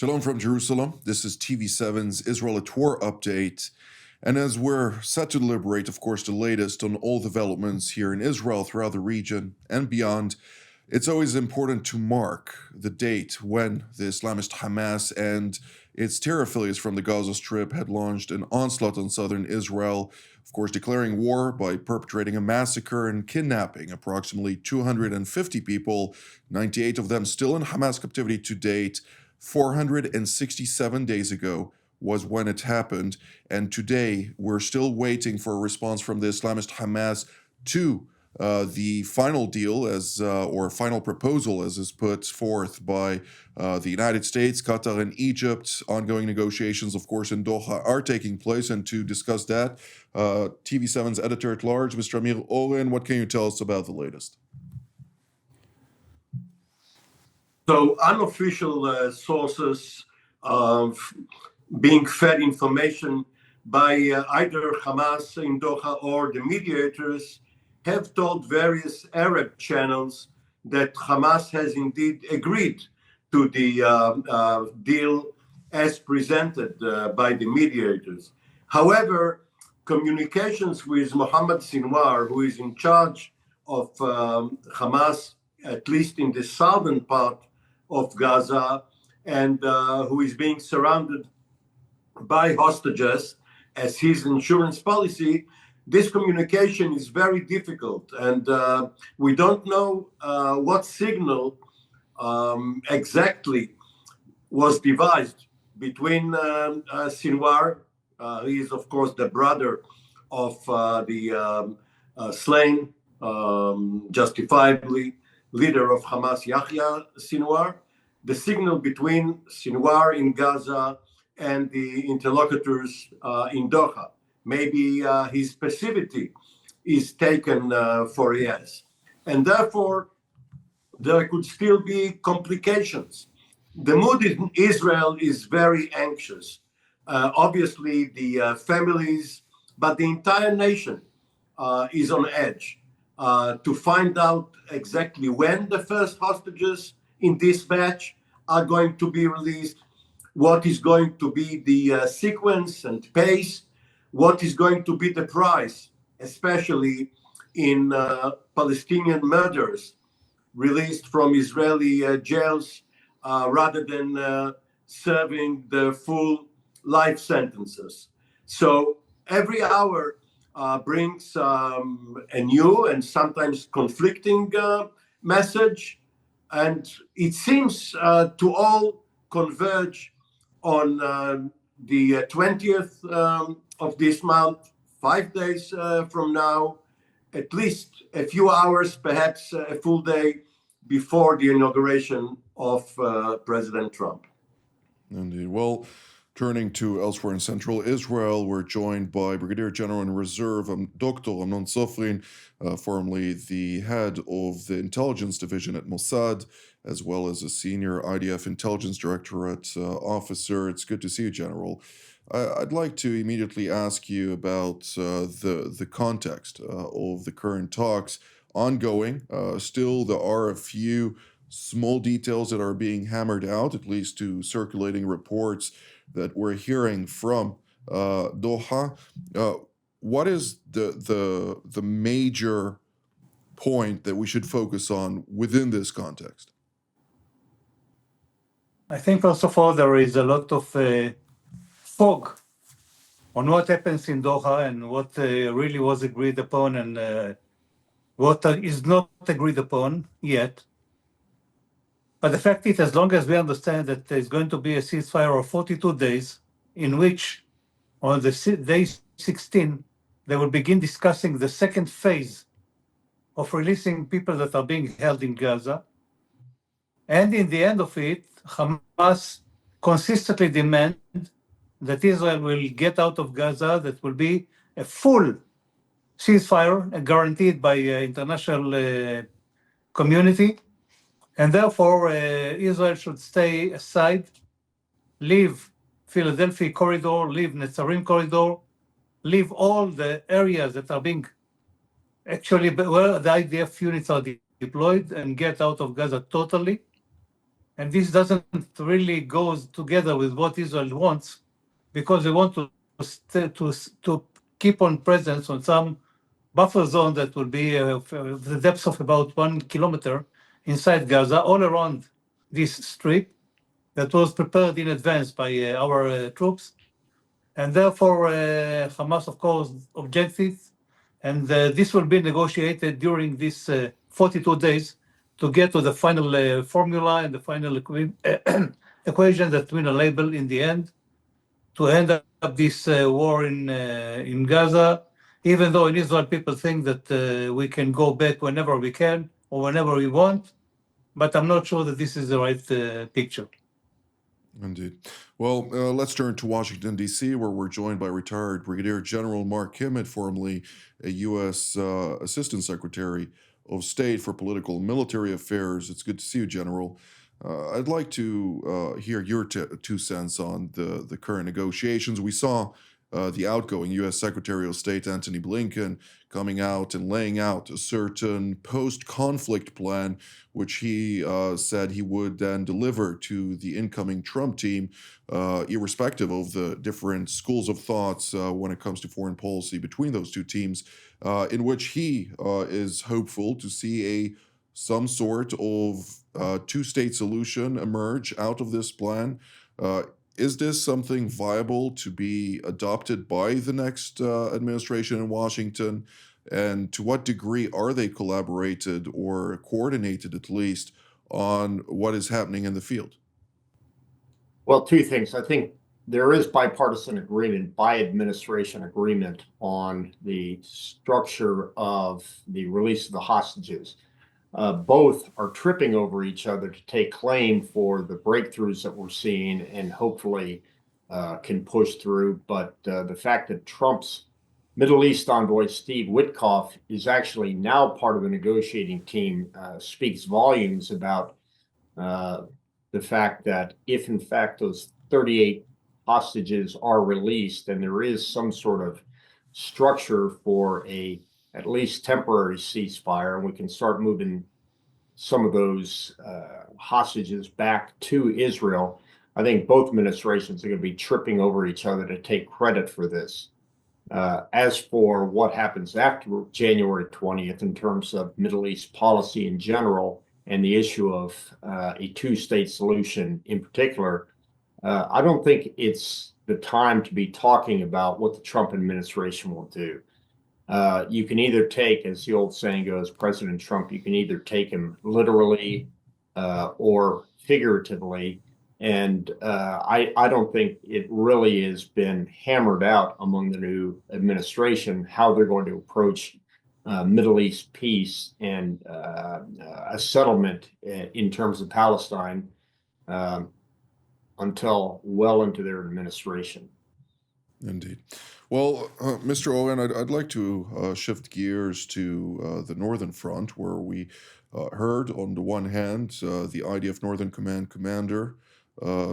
Shalom from Jerusalem. This is TV7's Israel at War update. And as we're set to deliberate, of course, the latest on all developments here in Israel, throughout the region, and beyond, it's always important to mark the date when the Islamist Hamas and its terror affiliates from the Gaza Strip had launched an onslaught on southern Israel, of course, declaring war by perpetrating a massacre and kidnapping approximately 250 people, 98 of them still in Hamas captivity to date. 467 days ago was when it happened, and today we're still waiting for a response from the Islamist Hamas to the final deal or final proposal as is put forth by the United States, Qatar, and Egypt. Ongoing negotiations, of course, in Doha are taking place, and to discuss that, TV7's editor-at-large, Mr. Amir Oren, what can you tell us about the latest? So unofficial sources being fed information by either Hamas in Doha or the mediators have told various Arab channels that Hamas has indeed agreed to the deal as presented by the mediators. However, communications with Mohammed Sinwar, who is in charge of Hamas, at least in the southern part of Gaza, and who is being surrounded by hostages as his insurance policy, this communication is very difficult. And we don't know what signal exactly was devised between Sinwar, he is of course the brother of the slain, justifiably, leader of Hamas, Yahya Sinwar, the signal between Sinwar in Gaza and the interlocutors in Doha. Maybe his passivity is taken for yes. And therefore, there could still be complications. The mood in Israel is very anxious. Obviously, the families, but the entire nation is on edge. To find out exactly when the first hostages in this batch are going to be released, what is going to be the sequence and pace, what is going to be the price, especially in Palestinian murders released from Israeli jails rather than serving the full life sentences. So every hour brings a new and sometimes conflicting message, and it seems to all converge on the 20th of this month, 5 days from now, at least a few hours, perhaps a full day before the inauguration of President Trump. Indeed. Well, turning to elsewhere in central Israel, we're joined by Brigadier General in Reserve Dr. Amnon Sofrin, formerly the head of the intelligence division at Mossad, as well as a senior IDF intelligence directorate officer. It's good to see you, General. I'd like to immediately ask you about the context of the current talks ongoing. Still, there are a few small details that are being hammered out, at least to circulating reports that we're hearing from Doha. What is the major point that we should focus on within this context? I think, first of all, there is a lot of fog on what happens in Doha and what really was agreed upon and what is not agreed upon yet. But the fact is, as long as we understand that there's going to be a ceasefire of 42 days, in which on the day 16, they will begin discussing the second phase of releasing people that are being held in Gaza. And in the end of it, Hamas consistently demand that Israel will get out of Gaza, that will be a full ceasefire guaranteed by international community. And therefore, Israel should stay aside, leave Philadelphia corridor, leave Netzarim corridor, leave all the areas that are being where the IDF units are deployed, and get out of Gaza totally. and this doesn't really go together with what Israel wants, because they want to keep on presence on some buffer zone that will be the depth of about 1 kilometer inside Gaza, all around this strip that was prepared in advance by our troops. And therefore, Hamas, of course, objected, and this will be negotiated during these 42 days to get to the final formula and the final equation that will enable, in the end, to end up this war in Gaza, even though in Israel people think that we can go back whenever we can or whenever we want, but I'm not sure that this is the right picture. Indeed. Well, let's turn to Washington, D.C., where we're joined by retired Brigadier General Mark Kimmett, formerly a U.S. Assistant Secretary of State for Political and Military Affairs. It's good to see you, General. I'd like to hear your 2 cents on the current negotiations. We saw the outgoing U.S. Secretary of State Antony Blinken coming out and laying out a certain post-conflict plan, which he said he would then deliver to the incoming Trump team, irrespective of the different schools of thoughts when it comes to foreign policy between those two teams, in which he is hopeful to see some sort of two-state solution emerge out of this plan. Is this something viable to be adopted by the next administration in Washington? And to what degree are they collaborated or coordinated, at least, on what is happening in the field? Well, 2 things. I think there is bipartisan agreement, by-administration agreement on the structure of the release of the hostages. Both are tripping over each other to take claim for the breakthroughs that we're seeing and hopefully can push through. But the fact that Trump's Middle East envoy, Steve Witkoff, is actually now part of the negotiating team speaks volumes about the fact that if, in fact, those 38 hostages are released, then there is some sort of structure for at least temporary ceasefire, and we can start moving some of those hostages back to Israel. I think both administrations are going to be tripping over each other to take credit for this. As for what happens after January 20th in terms of Middle East policy in general and the issue of a two-state solution in particular, I don't think it's the time to be talking about what the Trump administration will do. You can either take, as the old saying goes, President Trump, you can either take him literally or figuratively. And I don't think it really has been hammered out among the new administration how they're going to approach Middle East peace and a settlement in terms of Palestine until well into their administration. Indeed. Well, Mr. Owen, I'd like to shift gears to the Northern Front, where we heard, on the one hand, the IDF Northern Command commander,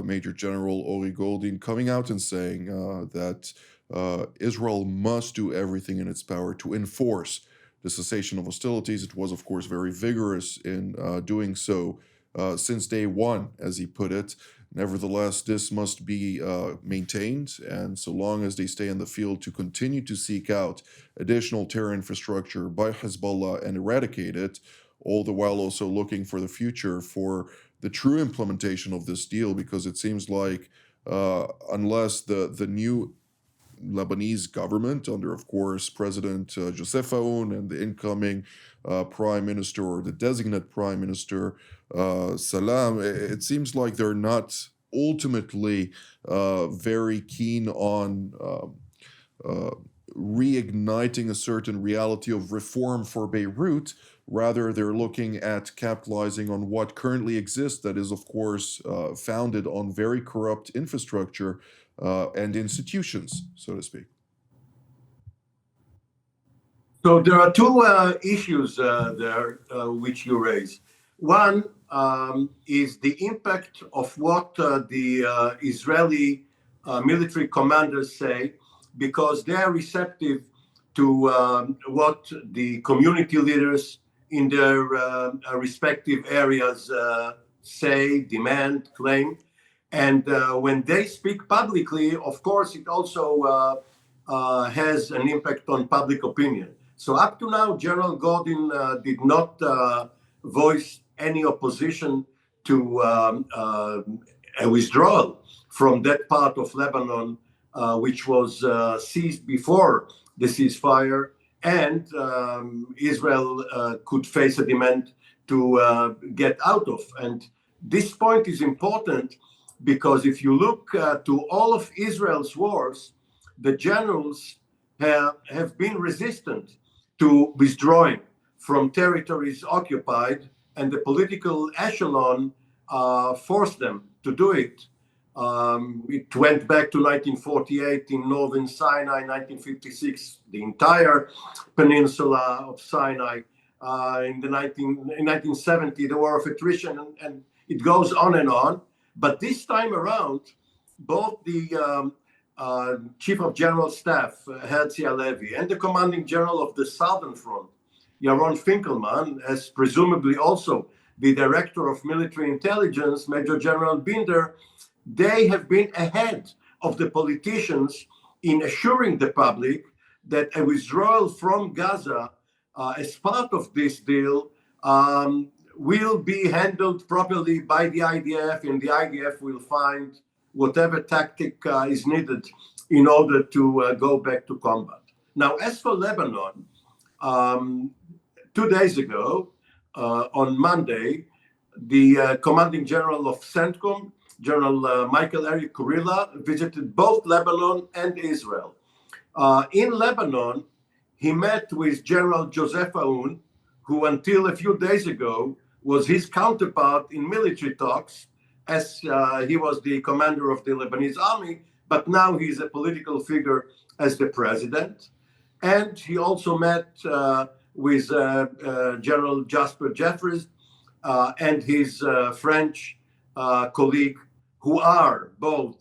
Major General Ori Goldin, coming out and saying that Israel must do everything in its power to enforce the cessation of hostilities. It was, of course, very vigorous in doing so since day one, as he put it. Nevertheless, this must be maintained, and so long as they stay in the field, to continue to seek out additional terror infrastructure by Hezbollah and eradicate it, all the while also looking for the future for the true implementation of this deal, because it seems like unless the new Lebanese government, under, of course, President Joseph Aoun and the incoming Prime Minister, or the designate Prime Minister, Salam, it seems like they're not ultimately very keen on reigniting a certain reality of reform for Beirut. Rather, they're looking at capitalizing on what currently exists, that is, of course, founded on very corrupt infrastructure and institutions, so to speak. So there are two issues there which you raise. One is the impact of what the Israeli military commanders say, because they are receptive to what the community leaders in their respective areas say, demand, claim. And when they speak publicly, of course, it also has an impact on public opinion. So up to now, General Gordon did not voice any opposition to a withdrawal from that part of Lebanon, which was seized before the ceasefire, and Israel could face a demand to get out of. And this point is important because if you look to all of Israel's wars, the generals have been resistant to withdrawing from territories occupied, and the political echelon forced them to do it. It went back to 1948 in northern Sinai, 1956, the entire peninsula of Sinai. In 1970, the War of Attrition, and it goes on and on. But this time around, both the Chief of General Staff, Herzi Halevi, and the Commanding General of the Southern Front, Yaron Finkelman, as presumably also the Director of Military Intelligence, Major General Binder, they have been ahead of the politicians in assuring the public that a withdrawal from Gaza as part of this deal will be handled properly by the IDF, and the IDF will find whatever tactic is needed in order to go back to combat. Now, as for Lebanon, 2 days ago, on Monday, the Commanding General of CENTCOM, General Michael Eric Kurilla, visited both Lebanon and Israel. In Lebanon, he met with General Joseph Aoun, who until a few days ago was his counterpart in military talks, as he was the commander of the Lebanese army, but now he's a political figure as the president. And he also met with General Jasper Jeffries and his French colleague, who are both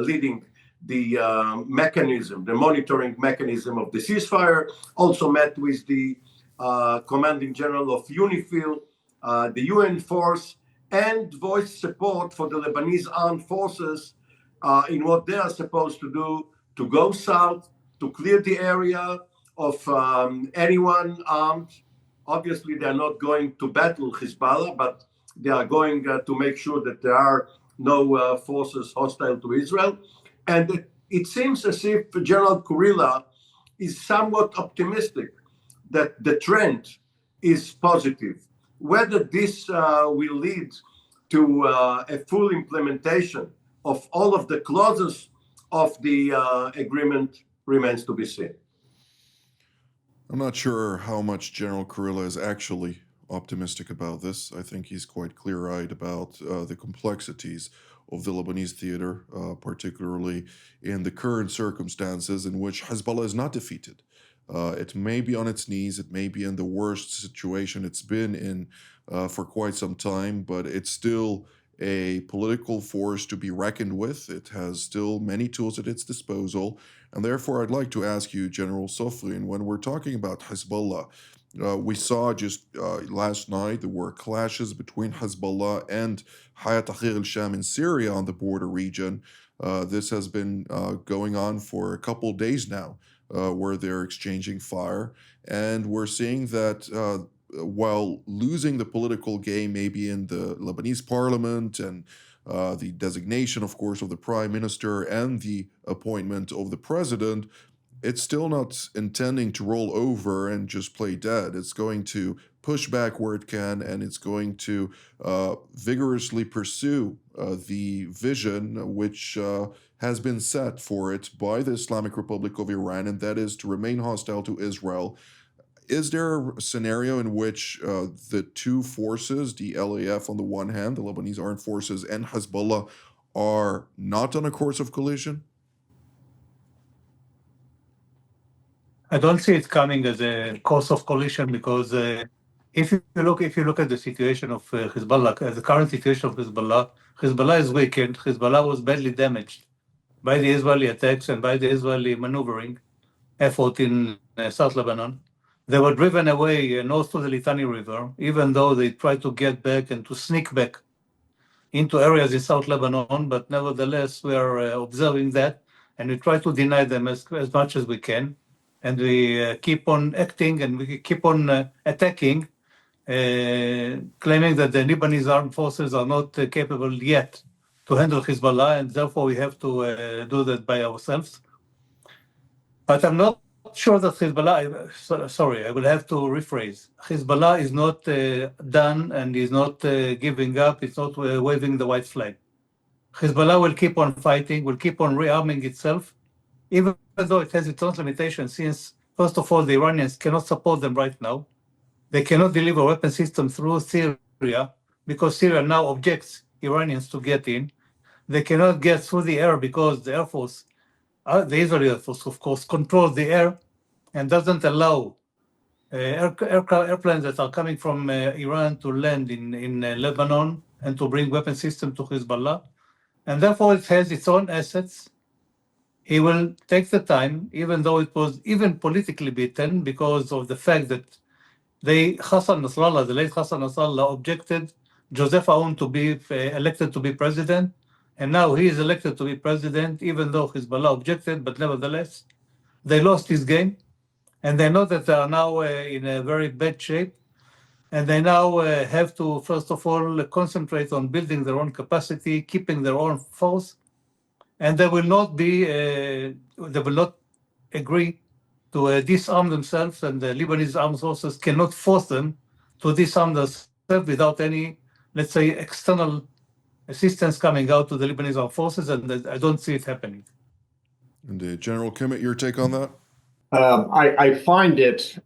leading the mechanism, the monitoring mechanism of the ceasefire. Also met with the Commanding General of UNIFIL, the UN force, and voiced support for the Lebanese armed forces in what they are supposed to do, to go south, to clear the area of anyone armed. Obviously, they're not going to battle Hezbollah, but they are going to make sure that there are no forces hostile to Israel. And it seems as if General Kurilla is somewhat optimistic that the trend is positive. Whether this will lead to a full implementation of all of the clauses of the agreement remains to be seen. I'm not sure how much General Kurilla is actually optimistic about this. I think he's quite clear-eyed about the complexities of the Lebanese theater, particularly in the current circumstances in which Hezbollah is not defeated. It may be on its knees, it may be in the worst situation it's been in for quite some time, but it's still a political force to be reckoned with. It has still many tools at its disposal. And therefore, I'd like to ask you, General Sofrin, when we're talking about Hezbollah, we saw just last night there were clashes between Hezbollah and Hayat Tahrir al-Sham in Syria on the border region. This has been going on for a couple days now, where they're exchanging fire. And we're seeing that while losing the political game maybe in the Lebanese parliament and the designation, of course, of the prime minister and the appointment of the president, it's still not intending to roll over and just play dead. It's going to push back where it can, and it's going to vigorously pursue the vision which has been set for it by the Islamic Republic of Iran, and that is to remain hostile to Israel. Is there a scenario in which the two forces, the LAF on the one hand, the Lebanese armed forces, and Hezbollah are not on a course of collision? I don't see it coming as a course of collision because if you look at the situation of Hezbollah, the current situation of Hezbollah, Hezbollah is weakened. Hezbollah was badly damaged by the Israeli attacks and by the Israeli maneuvering effort in South Lebanon. They were driven away north to the Litani River, even though they tried to get back and to sneak back into areas in South Lebanon, but nevertheless, we are observing that, and we try to deny them as much as we can. And we keep on acting and we keep on attacking, claiming that the Lebanese armed forces are not capable yet to handle Hezbollah, and therefore we have to do that by ourselves. But I'm not sure that Hezbollah, sorry, I will have to rephrase. Hezbollah is not done and is not giving up, it's not waving the white flag. Hezbollah will keep on fighting, will keep on rearming itself, even though it has its own limitations, since, first of all, the Iranians cannot support them right now. They cannot deliver weapon systems through Syria because Syria now objects Iranians to get in. They cannot get through the air because the Air Force, the Israeli Air Force, of course, controls the air and doesn't allow airplanes that are coming from Iran to land in Lebanon and to bring weapon systems to Hezbollah. And therefore, it has its own assets. He will take the time, even though it was even politically beaten, because of the fact that Hassan Nasrallah, the late Hassan Nasrallah, objected Joseph Aoun to be elected to be president, and now he is elected to be president, even though Hezbollah objected, but nevertheless, they lost this game, and they know that they are now in a very bad shape, and they now have to, first of all, concentrate on building their own capacity, keeping their own force, and they will not agree to disarm themselves, and the Lebanese armed forces cannot force them to disarm themselves without any, let's say, external assistance coming out to the Lebanese armed forces, and I don't see it happening. And General Kimmett, your take on that? I find it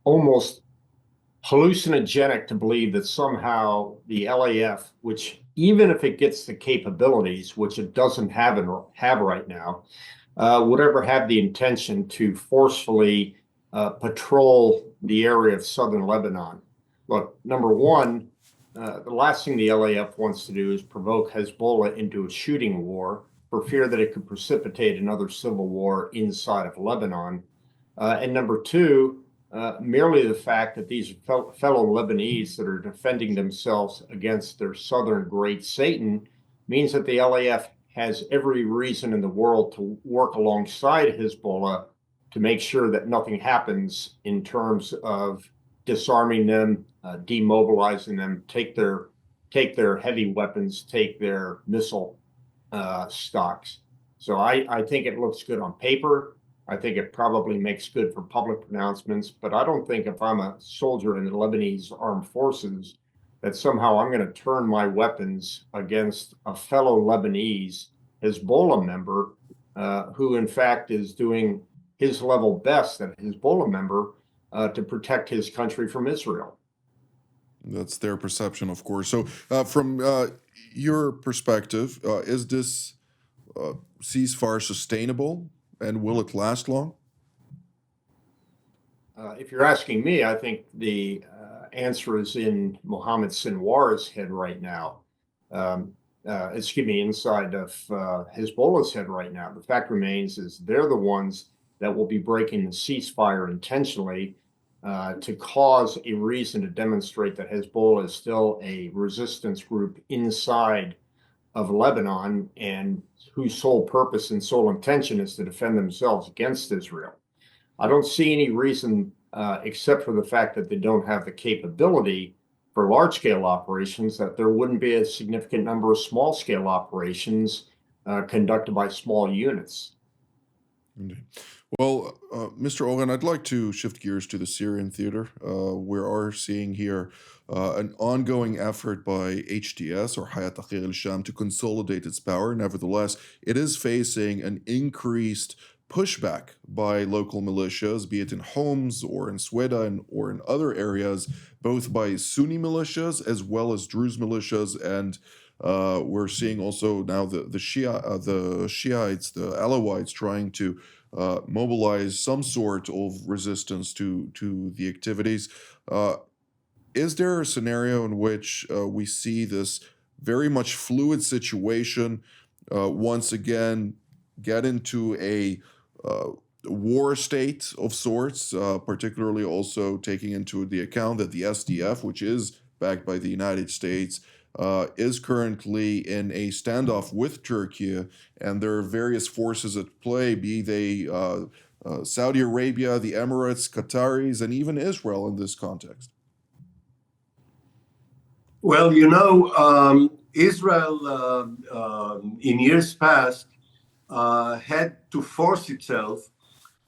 almost hallucinogenic to believe that somehow the LAF, which even if it gets the capabilities, which it doesn't have right now, would ever have the intention to forcefully patrol the area of southern Lebanon. Look, number one, the last thing the LAF wants to do is provoke Hezbollah into a shooting war for fear that it could precipitate another civil war inside of Lebanon. And number two, merely the fact that these fellow Lebanese that are defending themselves against their southern great Satan means that the LAF has every reason in the world to work alongside Hezbollah to make sure that nothing happens in terms of disarming them, demobilizing them, take their heavy weapons, take their missile stocks. So I think it looks good on paper. I think it probably makes good for public pronouncements, but I don't think if I'm a soldier in the Lebanese armed forces that somehow I'm going to turn my weapons against a fellow Lebanese Hezbollah member who in fact is doing his level best, that Hezbollah member, to protect his country from Israel. That's their perception, of course. So from your perspective, is this ceasefire sustainable, and will it last long? If you're asking me, I think the answer is in Mohammed Sinwar's head right now. Inside of Hezbollah's head right now. The fact remains is they're the ones that will be breaking the ceasefire intentionally to cause a reason to demonstrate that Hezbollah is still a resistance group inside of Lebanon and whose sole purpose and sole intention is to defend themselves against Israel. I don't see any reason, except for the fact that they don't have the capability for large-scale operations, that there wouldn't be a significant number of small-scale operations conducted by small units. Indeed. Well, Mr. Oren, I'd like to shift gears to the Syrian Theater. We are seeing here an ongoing effort by HTS, or Hayat Tahrir al-Sham, to consolidate its power. Nevertheless, it is facing an increased pushback by local militias, be it in Homs or in Sweda or in other areas, both by Sunni militias as well as Druze militias, and we're seeing also now the Shiites, the Alawites, trying to mobilize some sort of resistance to the activities. Is there a scenario in which we see this very much fluid situation once again get into a war state of sorts, particularly also taking into the account that the SDF, which is backed by the United States, is currently in a standoff with Turkey, and there are various forces at play, be they Saudi Arabia, the Emirates, Qataris, and even Israel in this context. Well, Israel in years past had to force itself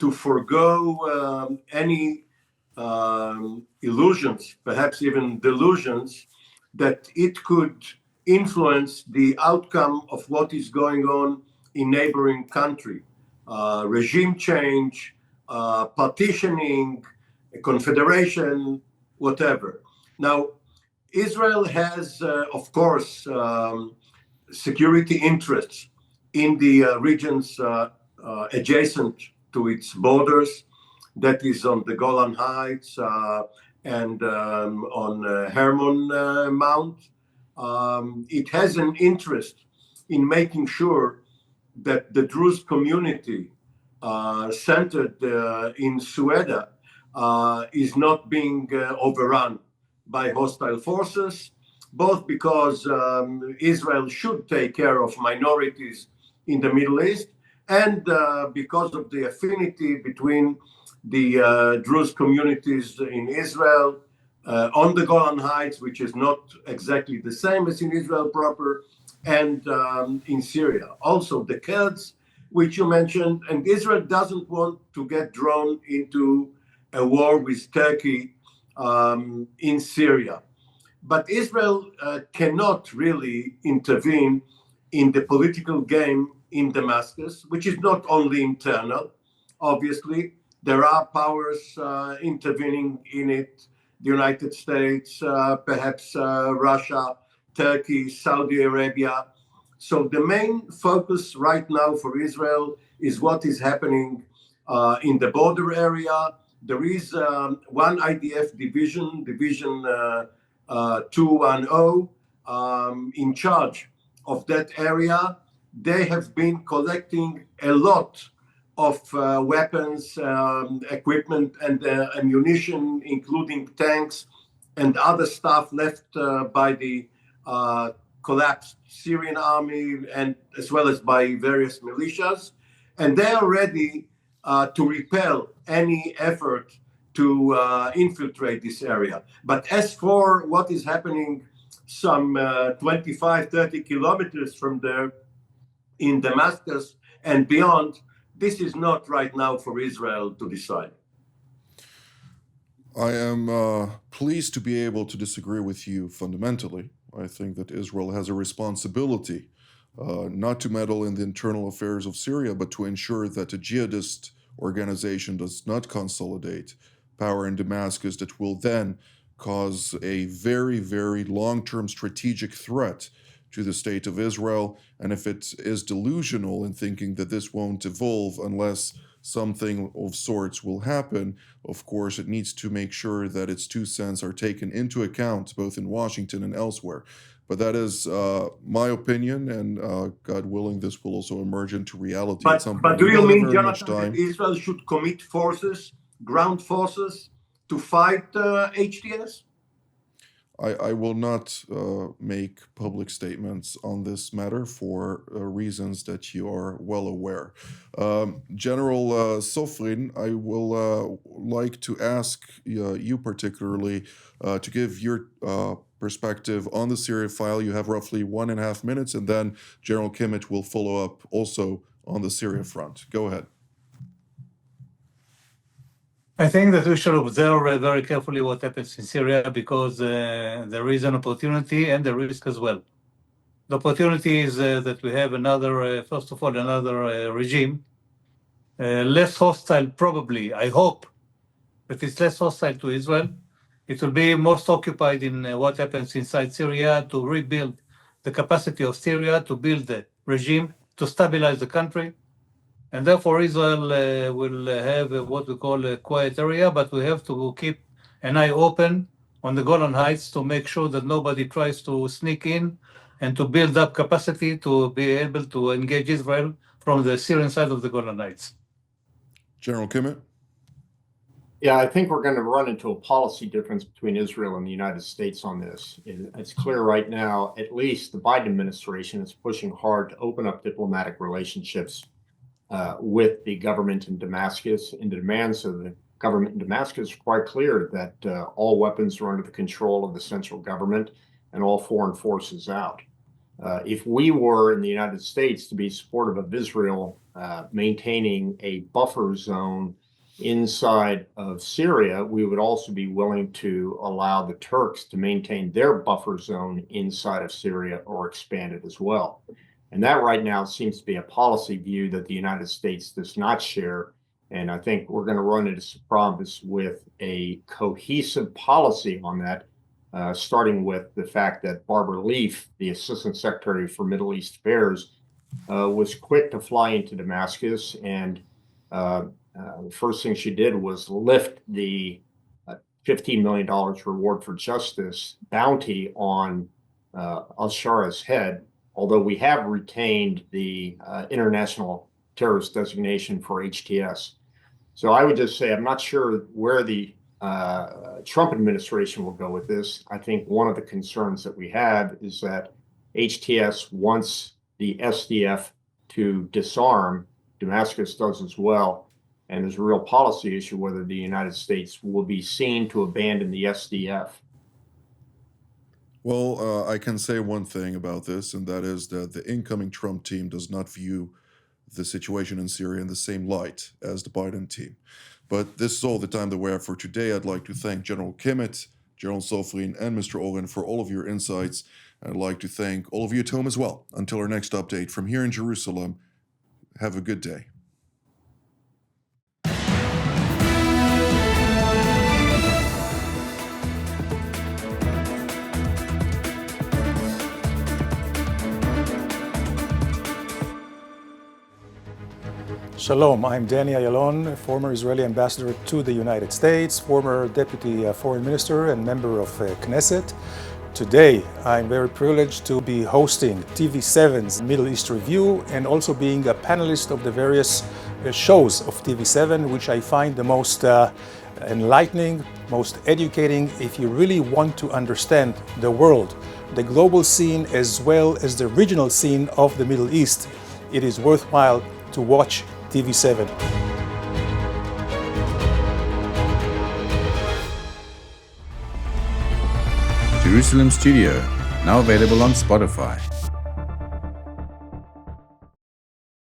to forego any illusions, perhaps even delusions, that it could influence the outcome of what is going on in neighboring country. Regime change, partitioning, confederation, whatever. Now, Israel has, of course, security interests in the regions adjacent to its borders, that is on the Golan Heights and on Hermon Mount. It has an interest in making sure that the Druze community centered in Sueda is not being overrun by hostile forces, both because Israel should take care of minorities in the Middle East and because of the affinity between the Druze communities in Israel on the Golan Heights, which is not exactly the same as in Israel proper, and in Syria. Also the Kurds, which you mentioned, and Israel doesn't want to get drawn into a war with Turkey in Syria. But Israel cannot really intervene in the political game in Damascus, which is not only internal. Obviously, there are powers intervening in it, the United States, perhaps Russia, Turkey, Saudi Arabia. So the main focus right now for Israel is what is happening in the border area. There is one IDF division 210, in charge of that area. They have been collecting a lot of weapons, equipment, and ammunition, including tanks and other stuff left by the collapsed Syrian army, and as well as by various militias. And they are ready to repel any effort to infiltrate this area. But as for what is happening some 25, 30 kilometers from there in Damascus and beyond, this is not right now for Israel to decide. I am pleased to be able to disagree with you fundamentally. I think that Israel has a responsibility not to meddle in the internal affairs of Syria, but to ensure that a jihadist organization does not consolidate power in Damascus that will then cause a very, very long-term strategic threat to the state of Israel. And if it is delusional in thinking that this won't evolve unless something of sorts will happen, of course, it needs to make sure that its 2 cents are taken into account both in Washington and elsewhere. But that is my opinion, and God willing, this will also emerge into reality at some point. But do you mean, Jonathan, that Israel should commit forces, ground forces, to fight HTS? I will not make public statements on this matter for reasons that you are well aware. General Sofrin, I will like to ask you particularly to give your perspective on the Syria file. You have roughly 1.5 minutes, and then General Kimmich will follow up also on the Syria front. Go ahead. I think that we should observe very carefully what happens in Syria, because there is an opportunity and a risk as well. The opportunity is that we have another, first of all, another regime, less hostile probably, I hope, but it's less hostile to Israel. It will be most occupied in what happens inside Syria to rebuild the capacity of Syria, to build the regime, to stabilize the country. And therefore, Israel will have what we call a quiet area, but we have to keep an eye open on the Golan Heights to make sure that nobody tries to sneak in and to build up capacity to be able to engage Israel from the Syrian side of the Golan Heights. General Kimmich? Yeah, I think we're going to run into a policy difference between Israel and the United States on this. It's clear right now, at least the Biden administration is pushing hard to open up diplomatic relationships with the government in Damascus. And the demands of the government in Damascus are quite clear that all weapons are under the control of the central government and all foreign forces out. If we were in the United States to be supportive of Israel maintaining a buffer zone inside of Syria, we would also be willing to allow the Turks to maintain their buffer zone inside of Syria or expand it as well. And that right now seems to be a policy view that the United States does not share. And I think we're going to run into some problems with a cohesive policy on that, starting with the fact that Barbara Leaf, the Assistant Secretary for Middle East Affairs, was quick to fly into Damascus, and the first thing she did was lift the $15 million reward for justice bounty on al-Shara's head, although we have retained the international terrorist designation for HTS. So I would just say I'm not sure where the Trump administration will go with this. I think one of the concerns that we have is that HTS wants the SDF to disarm. Damascus does as well. And there's a real policy issue whether the United States will be seen to abandon the SDF. Well, I can say one thing about this, and that is that the incoming Trump team does not view the situation in Syria in the same light as the Biden team. But this is all the time that we have for today. I'd like to thank General Kimmett, General Sofrin, and Mr. Oren for all of your insights. I'd like to thank all of you at home as well. Until our next update from here in Jerusalem, have a good day. Shalom, I'm Danny Ayalon, former Israeli ambassador to the United States, former deputy foreign minister and member of Knesset. Today, I'm very privileged to be hosting TV7's Middle East Review and also being a panelist of the various shows of TV7, which I find the most enlightening, most educating if you really want to understand the world, the global scene as well as the regional scene of the Middle East. It is worthwhile to watch TV7. Jerusalem Studio, now available on Spotify.